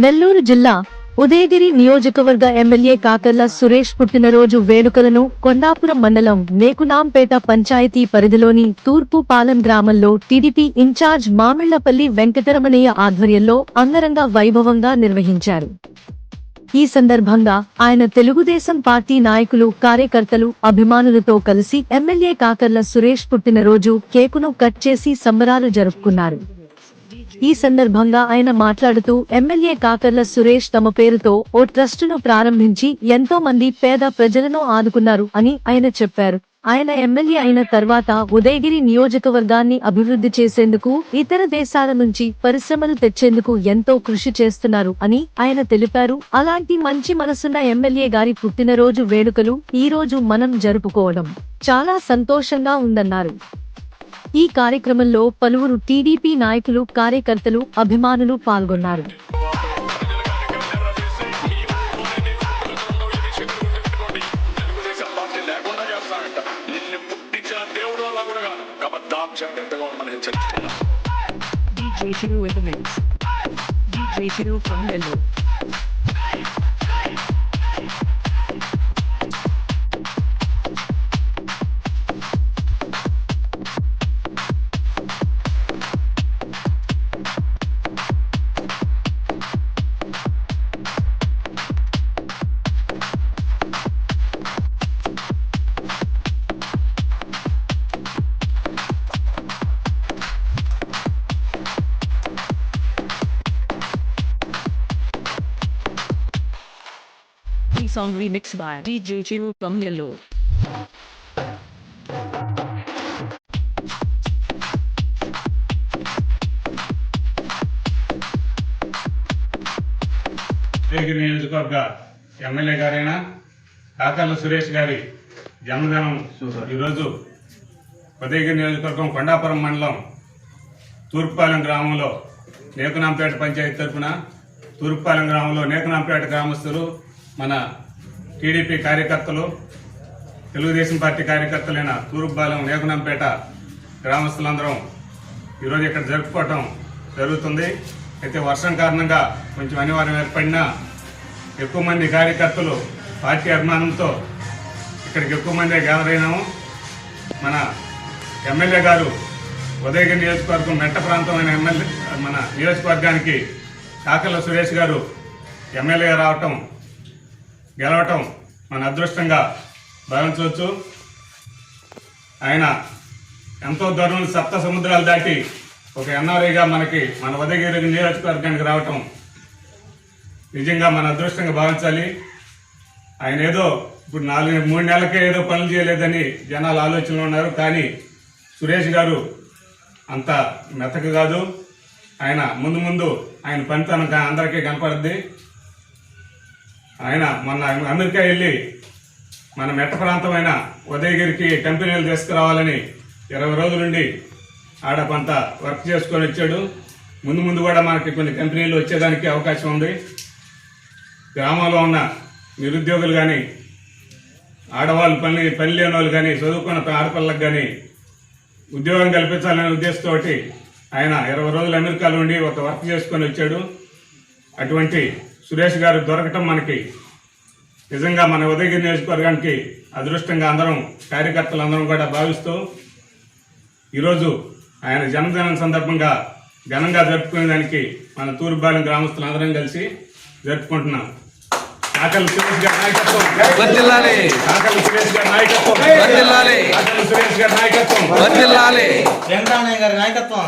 నెల్లూరు జిల్లా ఉదయగిరి నియోజకవర్గ ఎమ్మెల్యే కాకర్ల సురేష్ పుట్టినరోజు వేడుకలను కొండాపురం మండలం నేకునాంపేట పంచాయతీ పరిధిలోని తూర్పు పాలెం గ్రామంలో టీడీపీ ఇన్ఛార్జ్ మామిళ్లపల్లి వెంకటరమణయ్య ఆధ్వర్యంలో అంగరంగ వైభవంగా నిర్వహించారు. ఈ సందర్భంగా ఆయన తెలుగుదేశం పార్టీ నాయకులు, కార్యకర్తలు, అభిమానులతో కలిసి ఎమ్మెల్యే కాకర్ల సురేష్ పుట్టినరోజు కేకును కట్ చేసి సంబరాలు జరుపుకున్నారు. ఈ సందర్భంగా ఆయన మాట్లాడుతూ ఎమ్మెల్యే కాకర్ల సురేష్ తమ పేరుతో ఓ ట్రస్టును ప్రారంభించి ఎంతో మంది పేద ప్రజలను ఆదుకున్నారు అని ఆయన చెప్పారు. ఆయన ఎమ్మెల్యే అయిన తర్వాత ఉదయగిరి నియోజకవర్గాన్ని అభివృద్ధి చేసేందుకు, ఇతర దేశాల నుంచి పరిశ్రమలు తెచ్చేందుకు ఎంతో కృషి చేస్తున్నారు అని ఆయన తెలిపారు. అలాంటి మంచి మనసున్న ఎమ్మెల్యే గారి పుట్టినరోజు వేడుకలు ఈ రోజు మనం జరుపుకోవడం చాలా సంతోషంగా ఉందన్నారు. ఈ కార్యక్రమంలో పలువురు టీడీపీ నాయకులు, కార్యకర్తలు, అభిమానులు పాల్గొన్నారు. Song remixed by DJ Chiru from Nellore. Udayagiri నియోజకవర్గ ఎమ్మెల్యే గారైన కాకర్ల సురేష్ గారి జన్మదినం ఈరోజు ఉదయగిరి నియోజకవర్గం కొండాపురం మండలం తూర్పుపాలెం గ్రామంలో నేకునాంపేట పంచాయతీ తరఫున తూర్పుపాలెం గ్రామంలో నేకునాంపేట గ్రామస్తులు, మన టీడీపీ కార్యకర్తలు, తెలుగుదేశం పార్టీ కార్యకర్తలైన తూర్పుపాలెం నేకునాంపేట గ్రామస్తులందరం ఈరోజు ఇక్కడ జరుపుకోవటం జరుగుతుంది. అయితే వర్షం కారణంగా కొంచెం అనివార్యం ఏర్పడినా ఎక్కువ మంది కార్యకర్తలు పార్టీ అభిమానంతో ఇక్కడికి ఎక్కువ మంది గ్యాదర్ అయినాము. మన ఎమ్మెల్యే గారు ఉదయగిరి నియోజకవర్గం మెట్ట ప్రాంతమైన మన నియోజకవర్గానికి కాకర్ల సురేష్ గారు ఎమ్మెల్యే రావటం, గెలవటం మన అదృష్టంగా భావించవచ్చు. ఆయన ఎంతో దూరం సప్త సముద్రాలు దాటి ఒక ఎన్ఆర్ఐగా మన ఉదయగిరి నియోజకవర్గానికి రావటం నిజంగా మన అదృష్టంగా భావించాలి. ఆయన ఏదో ఇప్పుడు 3 నెలలకే ఏదో పనులు చేయలేదని జనాలు ఆలోచనలో ఉన్నారు. కానీ సురేష్ గారు అంత మెతక కాదు. ఆయన ముందు ఆయన పనితనం అందరికీ కనపడుద్ది. ఆయన మొన్న అమెరికా వెళ్ళి మన మెట్ట ప్రాంతమైన ఉదయగిరికి కంపెనీలు తీసుకురావాలని 20 రోజుల నుండి ఆడ కొంత వర్క్ చేసుకొని వచ్చాడు. ముందు కూడా మనకి కొన్ని కంపెనీలు వచ్చేదానికి అవకాశం ఉంది. గ్రామంలో ఉన్న నిరుద్యోగులు కానీ, ఆడవాళ్ళు పని లేని వాళ్ళు కానీ, చదువుకున్న ఆడపిల్లలకు కానీ ఉద్యోగం కల్పించాలనే ఉద్దేశంతో ఆయన 20 రోజులు అమెరికాలో ఉండి ఒక వర్క్ చేసుకొని వచ్చాడు. అటువంటి సురేష్ గారు దొరకటం మనకి నిజంగా మన ఉదయగిరి నియోజకవర్గానికి అదృష్టంగా అందరం కార్యకర్తలు అందరం కూడా భావిస్తూ ఈరోజు ఆయన జన్మదినం సందర్భంగా ఘనంగా జరుపుకునే దానికి మన తూర్పుపాలెం గ్రామస్తులు అందరం కలిసి జరుపుకుంటున్నాం. కాకర్ల సురేష్ గారి నాయకత్వం, కాకర్ల సురేష్ గారి నాయకత్వం, కాకర్ల సురేష్ గారి నాయకత్వం, వెంకటరమణయ్య గారి నాయకత్వం.